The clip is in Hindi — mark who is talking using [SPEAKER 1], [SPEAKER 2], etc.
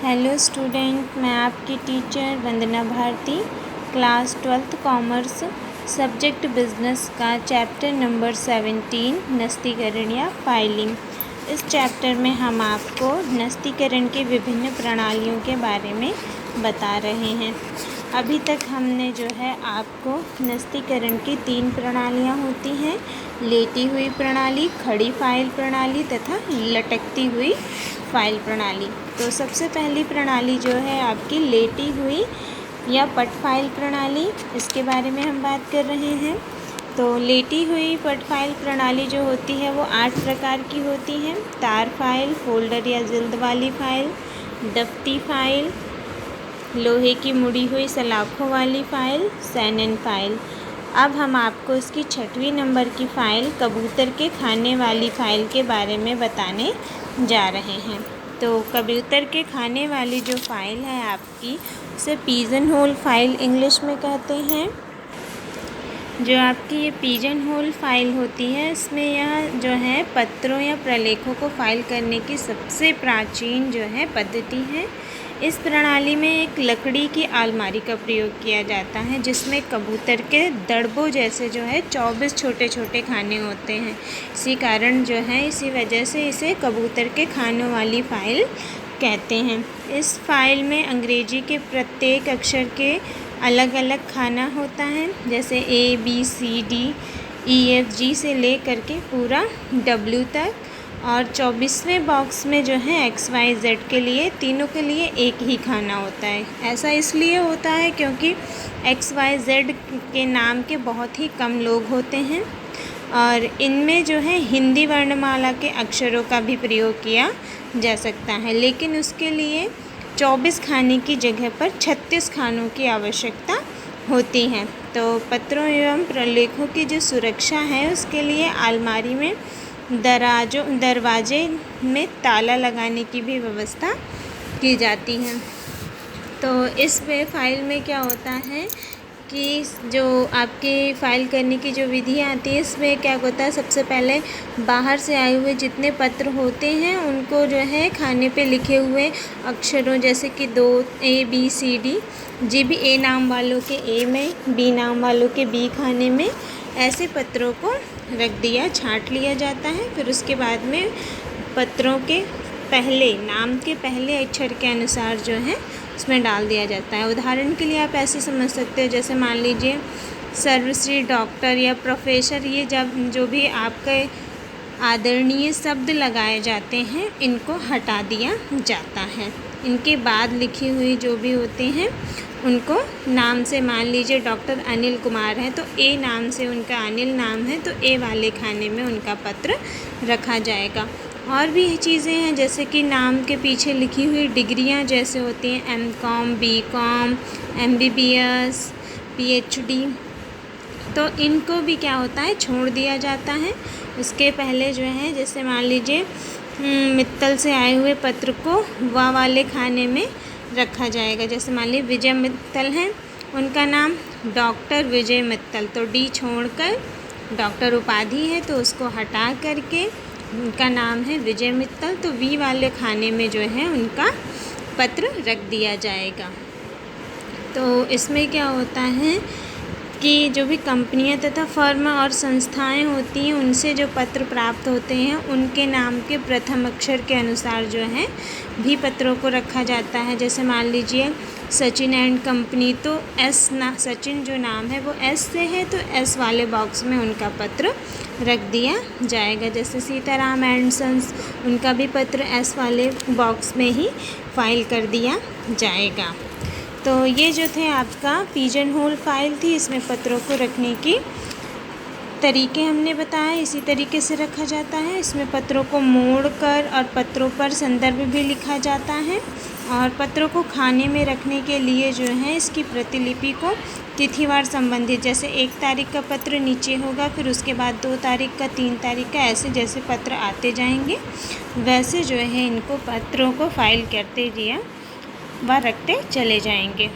[SPEAKER 1] हेलो स्टूडेंट, मैं आपकी teacher Vandana Bharti. Class 12th commerce, subject business का चैप्टर नंबर 17 नस्तीकरण या फाइलिंग। इस चैप्टर में हम आपको नस्तीकरण की विभिन्न प्रणालियों के बारे में बता रहे हैं। अभी तक हमने जो है आपको नस्तीकरण की 3 प्रणालियाँ होती हैं: लेटी हुई प्रणाली, खड़ी फाइल प्रणाली तथा लटकती हुई फाइल प्रणाली। तो सबसे पहली प्रणाली जो है आपकी लेटी हुई या पट फाइल प्रणाली, इसके बारे में हम बात कर रहे हैं। तो लेटी हुई पट फाइल प्रणाली जो होती है वो 8 प्रकार की होती है: तार फाइल, फोल्डर या जिल्द वाली फाइल, दफ्ती फाइल, लोहे की मुड़ी हुई सलाखों वाली फाइल, सैनन फाइल। अब हम आपको इसकी 6वीं नंबर की फ़ाइल कबूतर के खाने वाली फ़ाइल के बारे में बताने जा रहे हैं। तो कबूतर के खाने वाली जो फ़ाइल है आपकी, उसे पिजन होल फ़ाइल इंग्लिश में कहते हैं। जो आपकी ये पिजन होल फ़ाइल होती है, इसमें यह जो है पत्रों या प्रलेखों को फ़ाइल करने की सबसे प्राचीन जो है पद्धति है। इस प्रणाली में एक लकड़ी की अलमारी का प्रयोग किया जाता है, जिसमें कबूतर के दड़बों जैसे जो है 24 छोटे छोटे खाने होते हैं। इसी वजह से इसे कबूतर के खानों वाली फ़ाइल कहते हैं। इस फ़ाइल में अंग्रेजी के प्रत्येक अक्षर के अलग अलग खाना होता है, जैसे ABCDEFG से ले करके पूरा W तक। और 24वें बॉक्स में जो है XYZ के लिए, तीनों के लिए एक ही खाना होता है। ऐसा इसलिए होता है क्योंकि XYZ के नाम के बहुत ही कम लोग होते हैं और इनमें जो है हिंदी वर्णमाला के अक्षरों का भी प्रयोग किया जा सकता है, लेकिन उसके लिए 24 खाने की जगह पर 36 खानों की आवश्यकता होती है। तो पत्रों एवं प्रलेखों की जो सुरक्षा है, उसके लिए अलमारी में दरवाजे में ताला लगाने की भी व्यवस्था की जाती है। तो इस फ़ाइल में क्या होता है कि जो आपकी फ़ाइल करने की जो विधि आती है, इसमें क्या होता है, सबसे पहले बाहर से आए हुए जितने पत्र होते हैं उनको जो है खाने पे लिखे हुए अक्षरों, जैसे कि 2 ABCD, जी भी A नाम वालों के A में, B नाम वालों के B खाने में, ऐसे पत्रों को रख दिया, छाँट लिया जाता है। फिर उसके बाद में पत्रों के पहले, नाम के पहले अक्षर के अनुसार जो है उसमें डाल दिया जाता है। उदाहरण के लिए आप ऐसे समझ सकते हो, जैसे मान लीजिए सर्वश्री, डॉक्टर या प्रोफेसर, ये जो भी आपके आदरणीय शब्द लगाए जाते हैं, इनको हटा दिया जाता है। इनके बाद लिखी हुई जो भी होते हैं उनको नाम से, मान लीजिए डॉक्टर अनिल कुमार है तो A नाम से उनका अनिल नाम है, तो A वाले खाने में उनका पत्र रखा जाएगा। और भी चीज़ें हैं, जैसे कि नाम के पीछे लिखी हुई डिग्रियां जैसे होती हैं MCom, BCom, MBBS, PhD, तो इनको भी क्या होता है, छोड़ दिया जाता है। उसके पहले जो है, जैसे मान लीजिए मित्तल से आए हुए पत्र को वाह वाले खाने में रखा जाएगा। जैसे मान लीजिए विजय मित्तल हैं, उनका नाम डॉक्टर विजय मित्तल, तो D छोड़कर, डॉक्टर उपाधि है तो उसको हटा करके उनका नाम है विजय मित्तल, तो V वाले खाने में जो है उनका पत्र रख दिया जाएगा। तो इसमें क्या होता है कि जो भी कंपनियां तथा फर्म और संस्थाएं होती हैं, उनसे जो पत्र प्राप्त होते हैं, उनके नाम के प्रथम अक्षर के अनुसार जो है भी पत्रों को रखा जाता है। जैसे मान लीजिए सचिन एंड कंपनी, तो सचिन जो नाम है वो S से है, तो S वाले बॉक्स में उनका पत्र रख दिया जाएगा। जैसे सीताराम एंड सन्स, उनका भी पत्र S वाले बॉक्स में ही फाइल कर दिया जाएगा। तो ये जो थे आपका पिजन होल फ़ाइल थी, इसमें पत्रों को रखने की तरीके हमने बताए, इसी तरीके से रखा जाता है। इसमें पत्रों को मोड़कर और पत्रों पर संदर्भ भी लिखा जाता है। और पत्रों को खाने में रखने के लिए जो है इसकी प्रतिलिपि को तिथिवार संबंधित, जैसे 1 तारीख का पत्र नीचे होगा, फिर उसके बाद 2 तारीख का, 3 तारीख का, ऐसे जैसे पत्र आते जाएंगे वैसे जो है इनको पत्रों को फाइल करते दिया व रखते चले जाएंगे।